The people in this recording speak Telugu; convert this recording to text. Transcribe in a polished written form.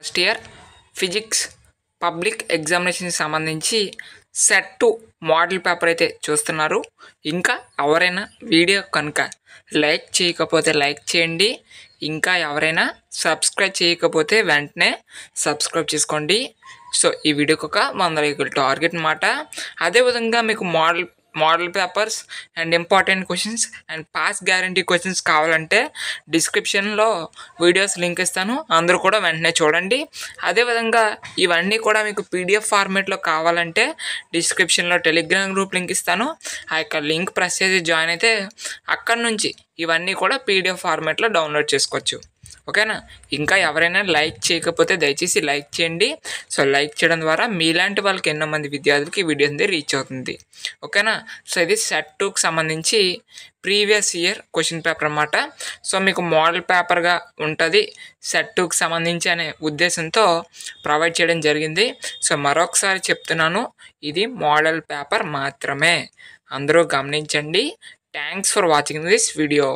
ఫస్ట్ ఇయర్ ఫిజిక్స్ పబ్లిక్ ఎగ్జామినేషన్కి సంబంధించి సెట్ 2 మోడల్ పేపర్ అయితే చూస్తున్నారు. ఇంకా ఎవరైనా వీడియో కనుక లైక్ చేయకపోతే లైక్ చేయండి. ఇంకా ఎవరైనా సబ్స్క్రైబ్ చేయకపోతే వెంటనే సబ్స్క్రైబ్ చేసుకోండి. సో ఈ వీడియోకి ఒక 100 లైకులు టార్గెట్ అన్నమాట. అదేవిధంగా మీకు model papers and important questions and pass guarantee questions కావాలంటే డిస్క్రిప్షన్లో వీడియోస్ లింక్ ఇస్తాను, అందరూ కూడా వెంటనే చూడండి. అదేవిధంగా ఇవన్నీ కూడా మీకు పీడిఎఫ్ ఫార్మేట్లో కావాలంటే డిస్క్రిప్షన్లో టెలిగ్రామ్ గ్రూప్ లింక్ ఇస్తాను. ఆ యొక్క లింక్ ప్రెస్ చేసి జాయిన్ అయితే అక్కడి నుంచి ఇవన్నీ కూడా పీడిఎఫ్ ఫార్మేట్లో డౌన్లోడ్ చేసుకోవచ్చు. ఓకేనా? ఇంకా ఎవరైనా లైక్ చేయకపోతే దయచేసి లైక్ చేయండి. సో లైక్ చేయడం ద్వారా మీలాంటి వాళ్ళకి ఎన్నో మంది విద్యార్థులకి ఈ వీడియో అనేది రీచ్ అవుతుంది. ఓకేనా? సో ఇది సెట్ 2కి సంబంధించి ప్రీవియస్ ఇయర్ క్వశ్చన్ పేపర్ అన్నమాట. సో మీకు మోడల్ పేపర్గా ఉంటుంది సెట్ 2కి సంబంధించి అనే ఉద్దేశంతో ప్రొవైడ్ చేయడం జరిగింది. సో మరొకసారి చెప్తున్నాను, ఇది మోడల్ పేపర్ మాత్రమే, అందరూ గమనించండి. Thanks for watching this video.